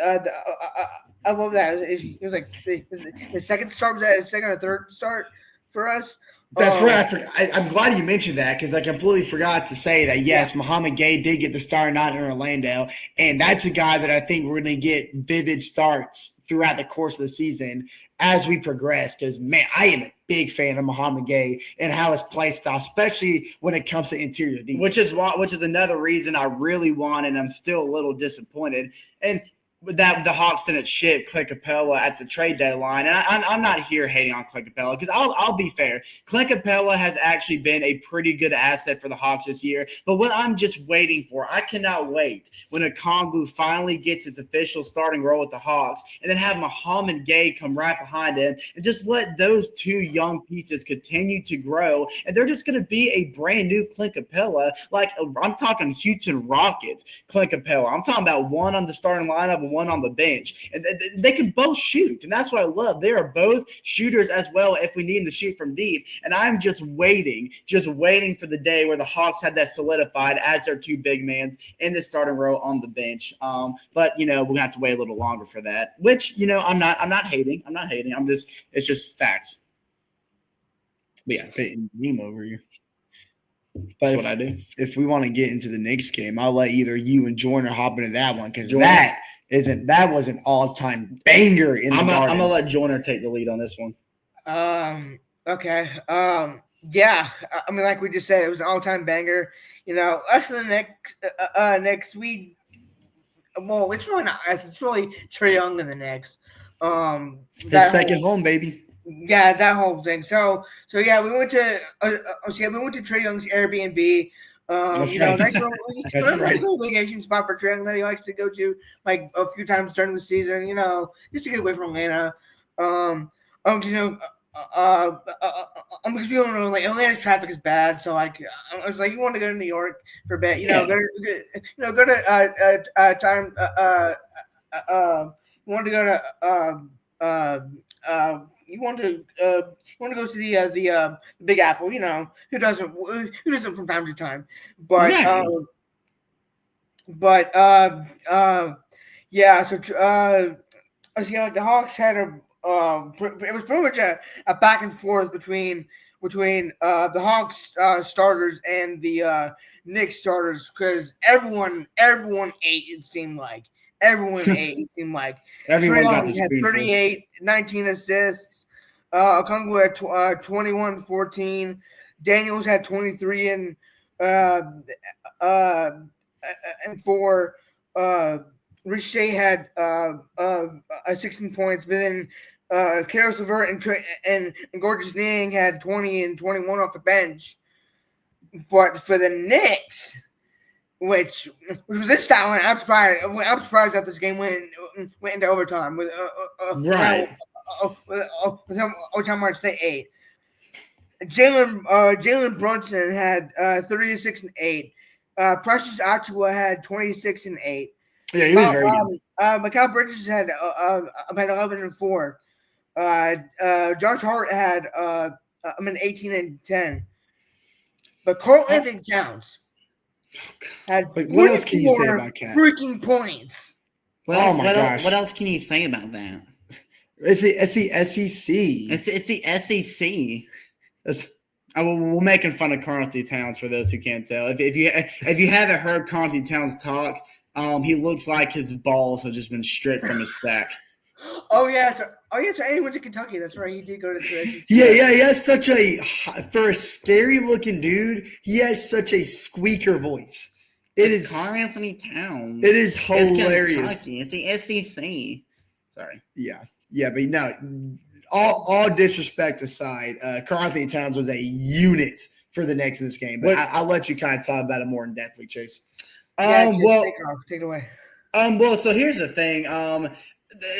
I love that. It was like his second start. Was that his second or third start for us? That's right. I'm glad you mentioned that because I completely forgot to say that, yes, Muhammad Gay did get the start not in Orlando, and that's a guy that I think we're going to get vivid starts throughout the course of the season as we progress because, man, I am a big fan of Muhammad Gay and how his play style, especially when it comes to interior defense. Which is another reason I really want, and I'm still a little disappointed. And that the Hawks didn't ship Clint Capella at the trade deadline, and I'm not here hating on Clint Capella because I'll be fair. Clint Capella has actually been a pretty good asset for the Hawks this year. But what I'm just waiting for, I cannot wait when Okongwu finally gets its official starting role with the Hawks, and then have Muhammad Gay come right behind him, and just let those two young pieces continue to grow, and they're just going to be a brand new Clint Capella. Like I'm talking Houston Rockets Clint Capella. I'm talking about one on the starting lineup. One on the bench, and they can both shoot, and that's what I love. They are both shooters as well if we need them to shoot from deep, and I'm just waiting for the day where the Hawks have that solidified as their two big mans in the starting role on the bench. But we're gonna have to wait a little longer for that, which I'm not hating. It's just facts. But yeah, meme over you. But that's what I do. If we want to get into the next game, I'll let either you and Joyner hop into that one because that was an all-time banger in the Garden. I'm gonna let Joyner take the lead on this one. Okay. Yeah. Like we just said, it was an all-time banger. Us in the next week. Well, it's really not us. It's really Trae Young in the next. His second home, baby. Yeah, that whole thing. So yeah, we went to Trae Young's Airbnb. Nice little vacation spot for Trae Young that he likes to go to like a few times during the season. Just to get away from Atlanta. Because we don't know, like Atlanta's traffic is bad, so I was like, you want to go to New York for a bit, go to time. You want to go to you want to go to the Big Apple, who doesn't from time to time, but exactly. Yeah. So the Hawks had it was pretty much a back and forth between the Hawks starters and the Knicks starters because everyone ate. It seemed like everyone ate. It seemed like everyone got the had 38, 19 assists. Okongwu had 21, 14. Daniels had 23 and 4. Riche had 16 points, but then Karis LeVert and Gorgeous Niang had 20 and 21 off the bench. But for the Knicks, which was this style, I'm surprised that this game went into overtime with right. With how much they ate. Jalen Brunson had 36 and 8. Precious Achiuwa had 26 and 8. Yeah, he was very good. Mikal Bridges had 11 and 4. Josh Hart had 18 and 10. But Karl Anthony Towns had what else can you say about Cat? Freaking points. What else can you say about that? It's the SEC. It's the SEC. We're making fun of Karl Anthony Towns for those who can't tell. If you haven't heard Karl Anthony Towns talk, he looks like his balls have just been stripped from his sack. Oh yeah, so he went to Kentucky. That's right. He did go to the Yeah. He has such for a scary looking dude. He has such a squeaker voice. It's Karl Anthony Towns. It is hilarious. It's Kentucky. It's the SEC. Sorry. Yeah, but no. All disrespect aside, Karl Anthony Towns was a unit for the Knicks in this game. But I'll let you kind of talk about it more in depthly, Chase. Take it away. Well, so here's the thing.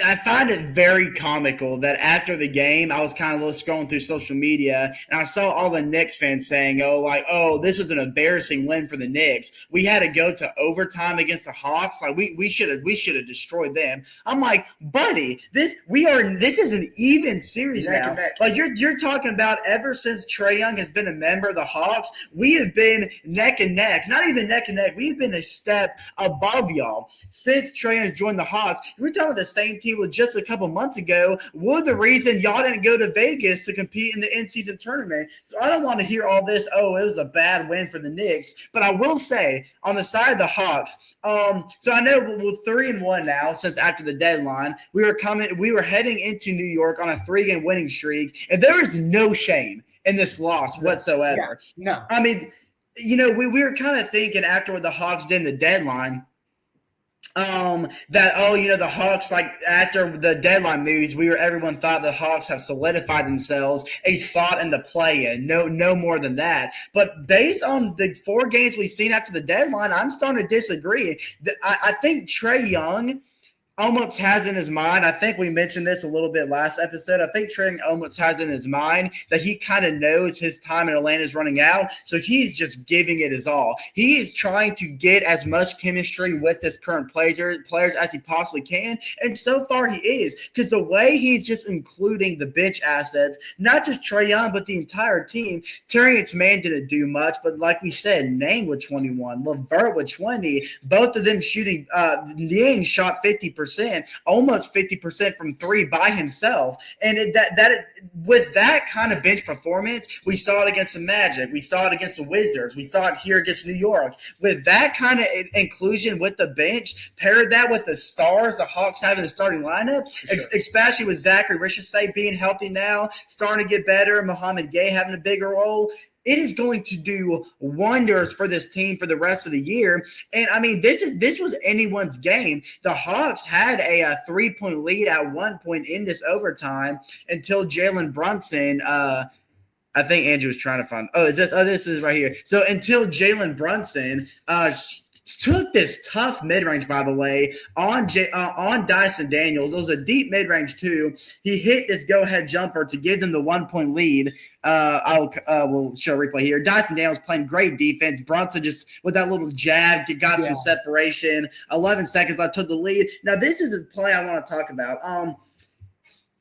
I find it very comical that after the game, I was kind of scrolling through social media and I saw all the Knicks fans saying, oh, this was an embarrassing win for the Knicks. We had to go to overtime against the Hawks. Like we should have destroyed them. I'm like, buddy, this is an even series now. Like you're talking about ever since Trae Young has been a member of the Hawks, we have been neck and neck. Not even neck and neck. We've been a step above y'all since Trae Young has joined the Hawks. We're talking about the same team with just a couple months ago were the reason y'all didn't go to Vegas to compete in the in-season tournament. So I don't want to hear all this, it was a bad win for the Knicks. But I will say, on the side of the Hawks, so I know we're 3-1 now since after the deadline. We were heading into New York on a 3-game winning streak, and there is no shame in this loss whatsoever. Yeah, no. I mean, we were kind of thinking after what the Hawks did in the deadline, the Hawks, like after the deadline moves, everyone thought the Hawks have solidified themselves a spot in the play-in. No more than that. But based on the 4 games we've seen after the deadline, I'm starting to disagree. I think Trae Young almost has in his mind, I think we mentioned this a little bit last episode, I think Trae almost has in his mind that he kind of knows his time in Atlanta is running out, so he's just giving it his all. He is trying to get as much chemistry with his current players as he possibly can, and so far he is, because the way he's just including the bench assets, not just Trae Young, but the entire team. Terrence Mann didn't do much, but like we said, Nang with 21, LeVert with 20, both of them shooting, Niang shot 50%. Almost 50% from 3 by himself. And with that kind of bench performance, we saw it against the Magic. We saw it against the Wizards. We saw it here against New York. With that kind of inclusion with the bench, paired that with the stars the Hawks have in the starting lineup, especially with Zachary Richardson being healthy now, starting to get better, Mohamed Gay having a bigger role, it is going to do wonders for this team for the rest of the year. And, I mean, this was anyone's game. The Hawks had a 3-point lead at one point in this overtime until Jalen Brunson I think Andrew was trying to find – this is right here. So until Jalen Brunson took this tough mid-range, by the way, on Dyson Daniels. It was a deep mid-range, too. He hit this go-ahead jumper to give them the 1-point lead. We'll show a replay here. Dyson Daniels playing great defense. Brunson just, with that little jab, got some separation. 11 seconds left, took the lead. Now, this is a play I want to talk about.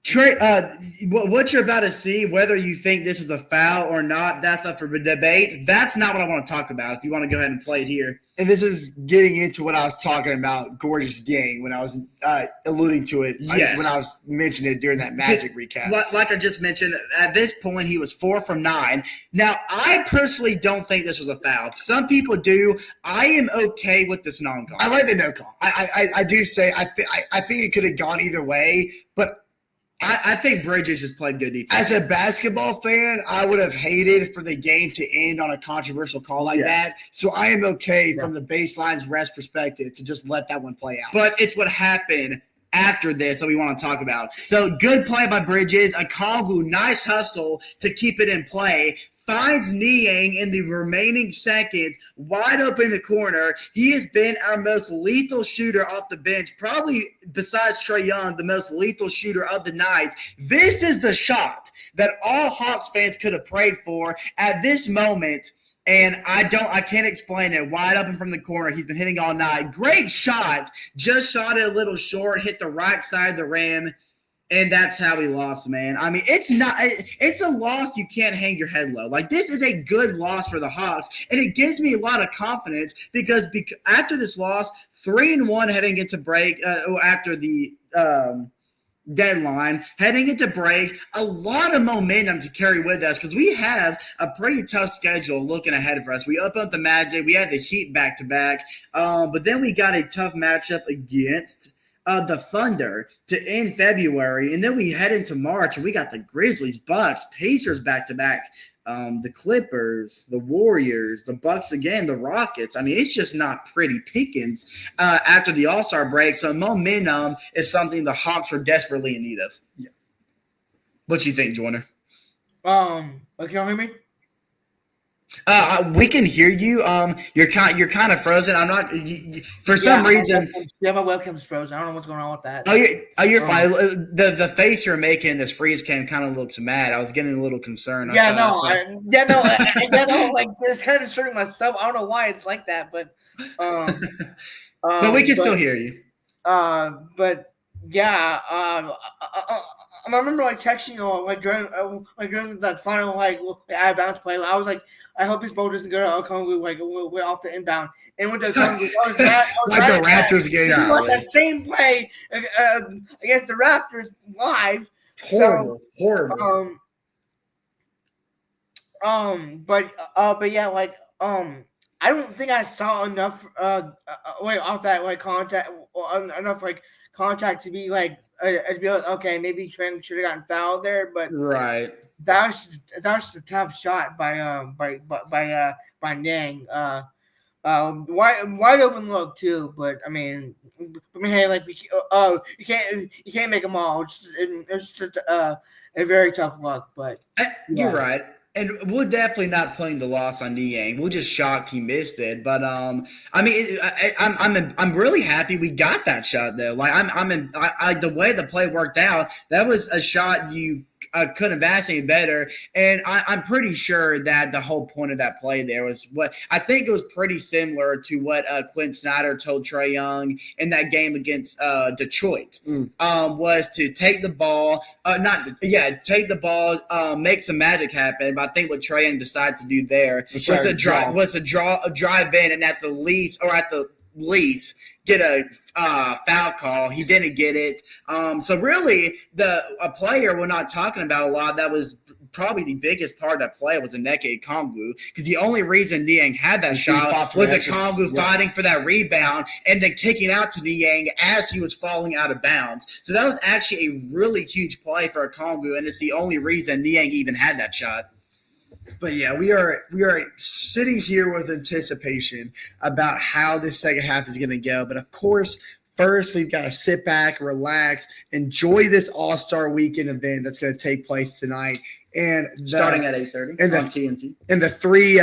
Trey, what you're about to see, whether you think this is a foul or not, that's up for debate. That's not what I want to talk about. If you want to go ahead and play it here. And this is getting into what I was talking about, Gorgeous Gang, when I was alluding to it, when I was mentioning it during that Magic recap. Like I just mentioned, at this point, he was 4 from 9. Now, I personally don't think this was a foul. Some people do. I am okay with this non-call. I like the no call. I do say I think it could have gone either way, but I think Bridges just played good defense. As a basketball fan, I would have hated for the game to end on a controversial call like that. So I am okay from the baseline's rest perspective to just let that one play out. But it's what happened after this that we want to talk about. So good play by Bridges. Okongwu, nice hustle to keep it in play. Finds Niang in the remaining second, wide open in the corner. He has been our most lethal shooter off the bench, probably besides Trae Young, the most lethal shooter of the night. This is the shot that all Hawks fans could have prayed for at this moment. And I can't explain it. Wide open from the corner. He's been hitting all night. Great shot. Just shot it a little short, hit the right side of the rim. And that's how we lost, man. I mean, it's a loss you can't hang your head low. Like, this is a good loss for the Hawks, and it gives me a lot of confidence because after this loss, 3-1 heading into break, after the deadline, heading into break, a lot of momentum to carry with us because we have a pretty tough schedule looking ahead for us. We opened up the Magic. We had the Heat back-to-back, but then we got a tough matchup against the Thunder to end February, and then we head into March, and we got the Grizzlies, Bucks, Pacers back-to-back, the Clippers, the Warriors, the Bucks again, the Rockets. I mean, it's just not pretty pickings after the All-Star break, so momentum is something the Hawks are desperately in need of. Yeah. What you think, Joyner? Can you hear me? We can hear you. You're kind of frozen. I'm not. For some reason. My webcam's frozen. I don't know what's going on with that. You're fine. The face you're making in this freeze cam kind of looks mad. I was getting a little concerned. Like it's kind of disturbing myself. I don't know why it's like that, but but we can still hear you. But yeah, I remember texting during that final out of bounds play. I was like, I hope this ball doesn't go to Okongwu way off the inbound. And with the Okongwu, the Raptors game out. That same play against the Raptors live. Horrible. But yeah, I don't think I saw enough off that contact enough contact to be okay, maybe Trent should have gotten fouled there, but right. That was a tough shot by Niang. Wide open look too, but I mean, hey, you can't make them all. It's just a very tough look, but you're right. And we're definitely not putting the loss on Niang. We're just shocked he missed it. But I mean, I'm really happy we got that shot though. The way the play worked out, that was a shot you couldn't have asked any better. And I'm pretty sure that the whole point of that play there was what I think it was pretty similar to what Quinn Snyder told Trae Young in that game against Detroit. Was to take the ball, make some magic happen. But I think what Trae Young decided to do there was a drive in, and at the least get a foul call. He didn't get it. So really, a player we're not talking about a lot that was probably the biggest part of that play was Nneka Okongwu, because the only reason Niang had that shot was Okongwu fighting for that rebound and then kicking out to Niang as he was falling out of bounds. So that was actually a really huge play for Okongwu, and it's the only reason Niang even had that shot. But yeah, we are sitting here with anticipation about how this second half is going to go. But of course, first we've got to sit back, relax, enjoy this All-Star Weekend event that's going to take place tonight, and starting at 8:30 on TNT. And the three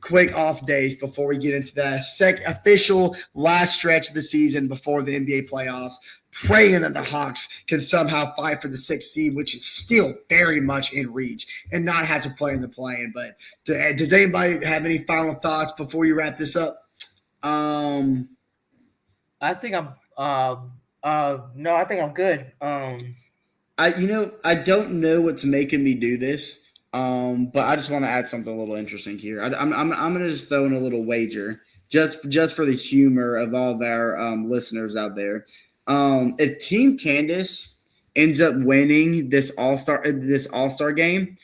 quick off days before we get into the official last stretch of the season before the NBA playoffs. Praying that the Hawks can somehow fight for the 6th seed, which is still very much in reach, and not have to play in the play-in. But does anybody have any final thoughts before you wrap this up? I think I'm I think I'm good. I don't know what's making me do this, but I just want to add something a little interesting here. I'm gonna just throw in a little wager, just for the humor of all of our listeners out there. If Team Candace ends up winning this All-Star game,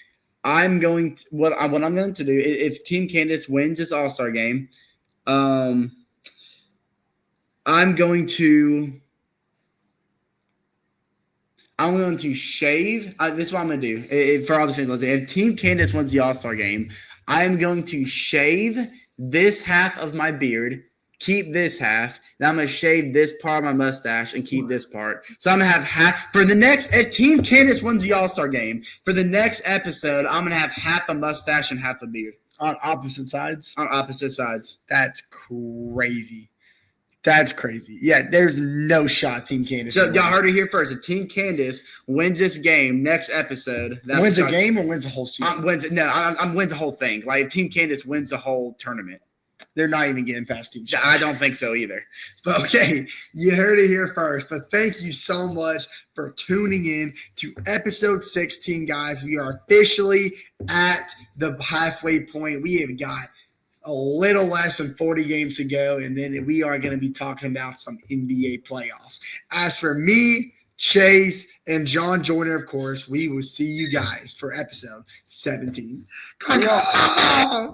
I'm going to what I'm going to do. If Team Candace wins this All-Star game, I'm going to shave. This is what I'm going to do. For all the fans, if Team Candace wins the All-Star game, I'm going to shave this half of my beard, keep this half. Then I'm going to shave this part of my mustache and keep this part. So I'm going to have half for the next. If Team Candace wins the All-Star game, for the next episode, I'm going to have half a mustache and half a beard. On opposite sides? On opposite sides. That's crazy. That's crazy. Yeah, there's no shot Team Candace. So y'all heard it here first. If Team Candace wins this game, next episode. Wins a game or wins a whole season? Wins the whole thing. Like, if Team Candace wins the whole tournament. They're not even getting past Team Candace. I don't think so either. But okay, you heard it here first. But thank you so much for tuning in to episode 16, guys. We are officially at the halfway point. We have got a little less than 40 games to go, and then we are going to be talking about some NBA playoffs. As for me, Chase, and John Joyner, of course, we will see you guys for episode 17. Goodbye!